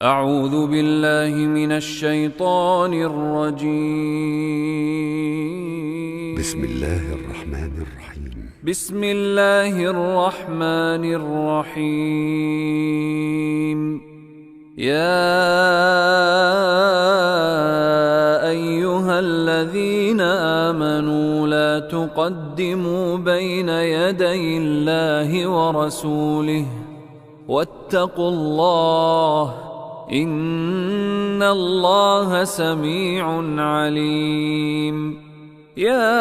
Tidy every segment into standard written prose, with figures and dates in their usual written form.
أعوذ بالله من الشيطان الرجيم. بسم الله الرحمن الرحيم. بسم الله الرحمن الرحيم. يا أيها الذين آمنوا لا تقدموا بين يدي الله ورسوله واتقوا الله إن الله سميع عليم. يا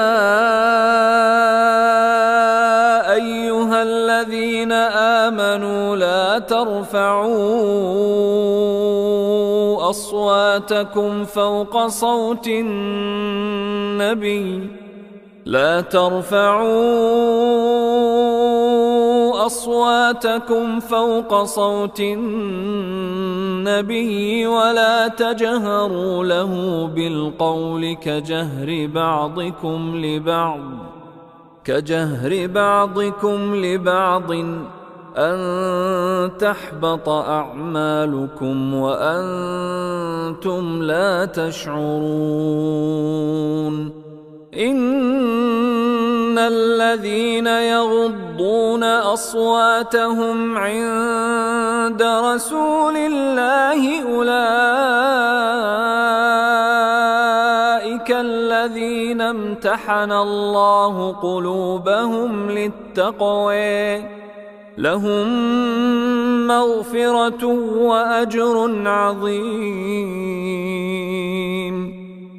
أيها الذين آمنوا لا ترفعوا أصواتكم فوق صوت النبي ولا تجهروا له بالقول كجهر بعضكم لبعض أن تحبط أعمالكم وأنتم لا تشعرون. إن الذين يغضون أصواتهم عند رسول الله أولئك الذين امتحن الله قلوبهم للتقوى لهم مغفرة وأجر عظيم.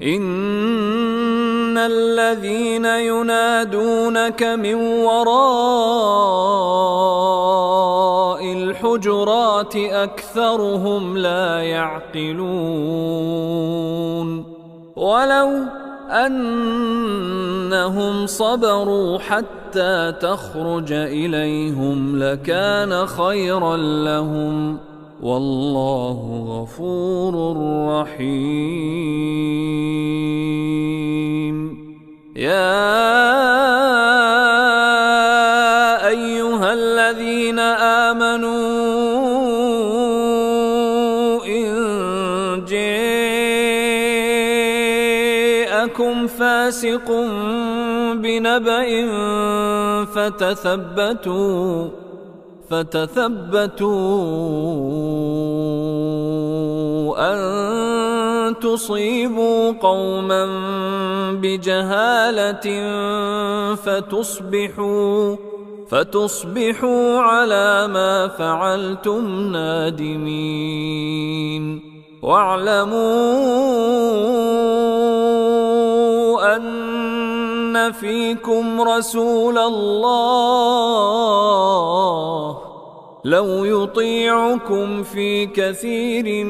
إن الذين ينادونك من وراء الحجرات أكثرهم لا يعقلون. ولو أنهم صبروا حتى تخرج إليهم لكان خيرا لهم والله غفور رحيم. يا أيها الذين آمنوا إن جاءكم فاسق بنبأ فتثبتوا أن تصيبوا قوما بجهالة فتصبحوا على ما فعلتم نادمين. واعلموا أن فيكم رسول الله لو يطيعكم في كثير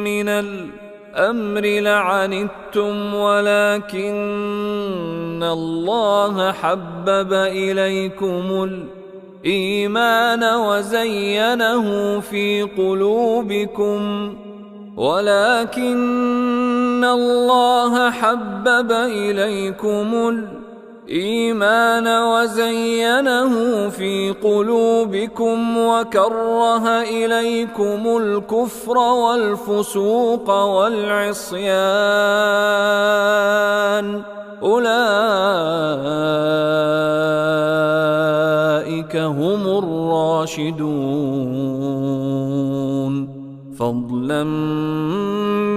من الأمر لعنتم ولكن الله حبب إليكم الإيمان وزينه في قلوبكم وكره إليكم الكفر والفسوق والعصيان أولئك هم الراشدون فضلا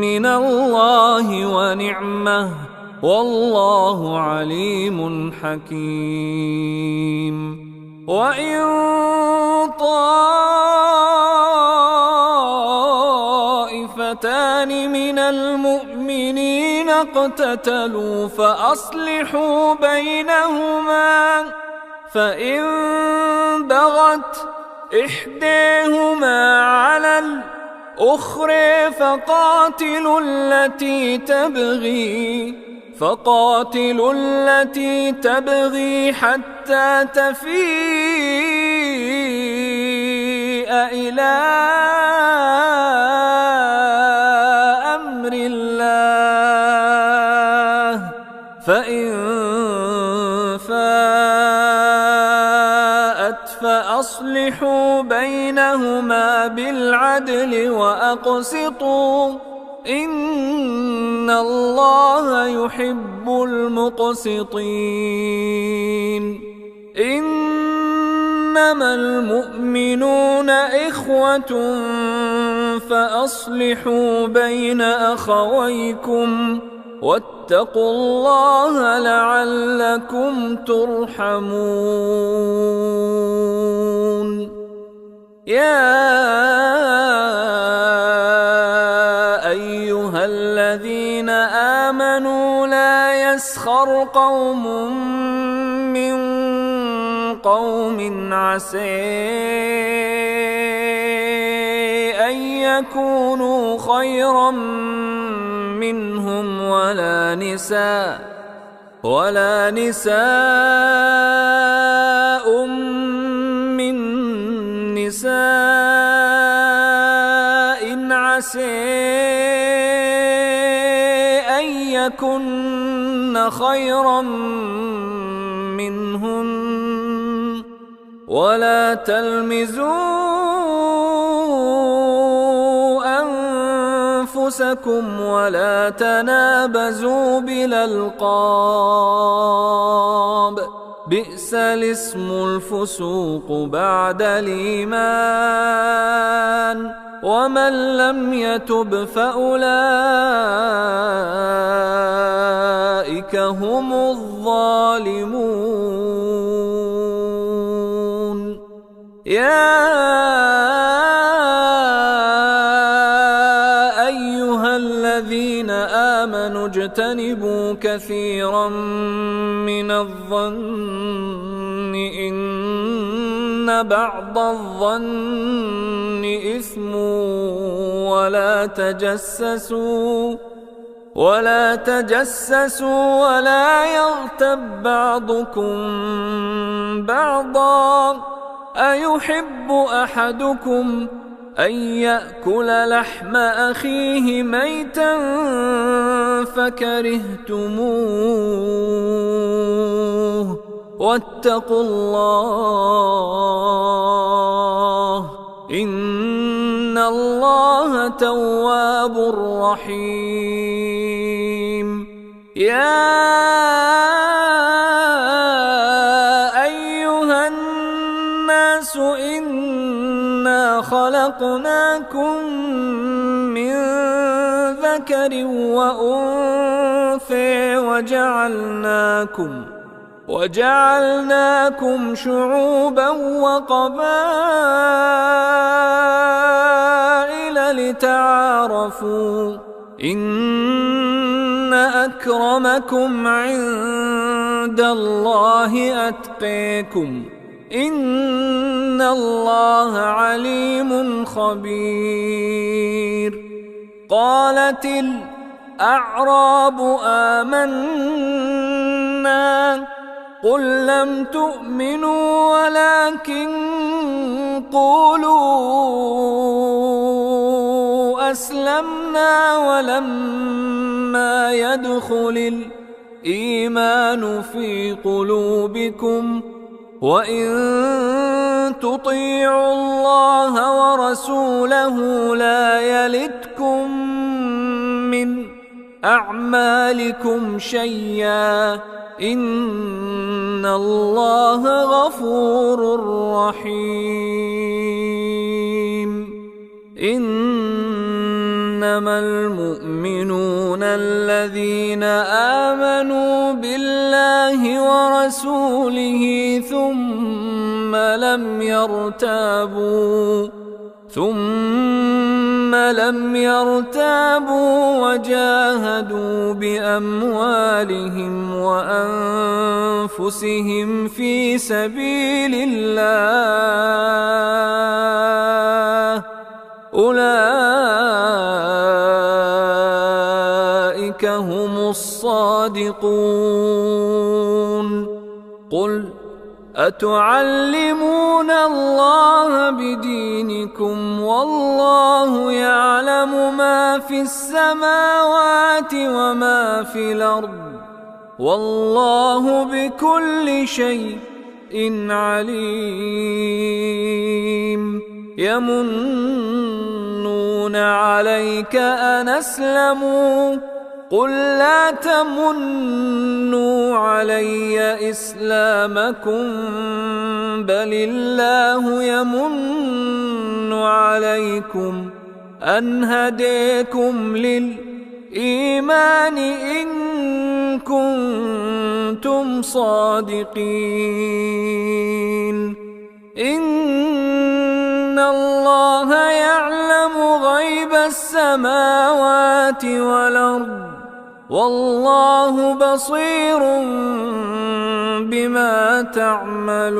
من الله ونعمة والله عليم حكيم. وإن طائفتان من المؤمنين اقتتلوا فأصلحوا بينهما فإن بغت إحداهما على الأخرى فقاتلوا التي تبغي حتى تفيء إلى أمر الله فإن فاءت فأصلحوا بينهما بالعدل بالعدل وأقسطوا إن الله يحب المقسطين إنما المؤمنون إخوة فأصلحوا بين أخويكم واتقوا الله لعلكم ترحمون يا أيها الذين آمنوا لا يسخر قوم من قوم عسى أن يكونوا خيرا منهم ولا نساء من نساء عسى أن يكن خيرا منهن ولا تلمزوا أنفسكم ولا تنابزوا بالألقاب بئس الاسم الفسوق بعد الإيمان ومن لم يتب فأولئك هم الظالمون يا أيها الذين آمنوا اجتنبوا كثيرا من الظن إن بعض الظن إثم ولا تجسسوا ولا يغتب بعضكم بعضا أيحب أحدكم أن يأكل لحم أخيه ميتا فكرهتموه واتقوا الله إن الله تواب رحيم يا أيها الناس إنا خلقناكم من ذكر وأنثى وجعلناكم شعوبا وقبائل لتعارفوا إن أكرمكم عند الله أتقاكم إن الله عليم خبير قالت الأعراب آمنا قل لم تؤمنوا ولكن قولوا أسلمنا ولما يدخل الإيمان في قلوبكم وإن تطيعوا الله ورسوله لا يلتكم من أعمالكم شيئا إن الله غفور رحيم إنما المؤمنون الذين آمنوا بالله ورسوله ثم لم يرتابوا وجاهدوا بأموالهم وأنفسهم في سبيل الله أولئك هم الصادقون قل أتعلمون الله بدينكم والله يعلم ما في السماوات وما في الأرض والله بكل شيء عليم يمنون عليك أن أسلموا قل لا تمنوا علي إسلامكم بل الله يمن عليكم أن هديكم للإيمان إن كنتم صادقين إن الله يعلم غيب السماوات والأرض والله بصير بما تعملون